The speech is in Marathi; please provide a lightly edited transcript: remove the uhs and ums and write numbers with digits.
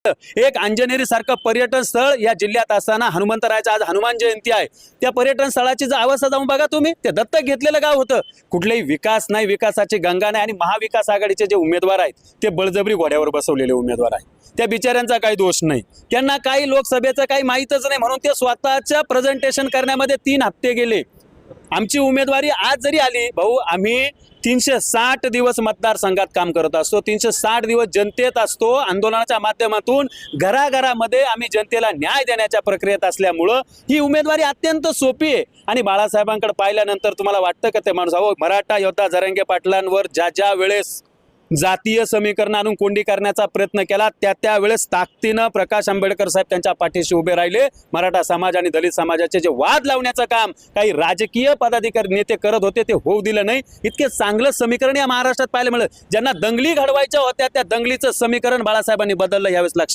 एक अंजनेरी सारखं पर्यटन स्थळ या जिल्ह्यात असताना हनुमंतरायाची आज हनुमान जयंती आहे। त्या पर्यटन स्थळाची अवस्था जाऊन बघा तुम्ही, ते दत्तक घेतलेलं गाव होतं। कुठलेही विकास नाही, विकासाची गंगा नाही। आणि महाविकास आघाडीचे जे उमेदवार आहेत ते बळजबरी घोड्यावर बसवलेले उमेदवार आहेत। त्या बिचाऱ्यांचा काही दोष नाही, त्यांना काही लोकसभेचं काही माहीतच नाही, म्हणून ते स्वतःच्या प्रेझेंटेशन करण्यामध्ये 3 हप्ते गेले। आमची उमेदवारी आज जरी आली भाऊ, आम्ही 360 दिवस मतदारसंघात काम करत असतो, 360 दिवस जनतेत असतो। आंदोलनाच्या माध्यमातून घराघरामध्ये आम्ही जनतेला न्याय देण्याच्या प्रक्रियेत असल्यामुळं ही उमेदवारी अत्यंत सोपी आहे। आणि बाळासाहेबांकडे पाहिल्यानंतर तुम्हाला वाटतं का ते माणूस मराठा योद्धा जरांगे पाटलांवर ज्या वेळेस जातीय समीकरण आणून कोंडी करण्याचा प्रयत्न केला, त्या वेळेस ताकदीनं प्रकाश आंबेडकर साहेब त्यांच्या पाठीशी उभे राहिले। मराठा समाज आणि दलित समाजाचे जे वाद लावण्याचं काम काही राजकीय पदाधिकारी नेते करत होते ते होऊ दिलं नाही। इतके चांगलं समीकरण या महाराष्ट्रात पाहायला मिळालं। ज्यांना दंगली घडवायच्या होत्या त्या दंगलीचं समीकरण बाळासाहेबांनी बदललं यावेळेस लक्षात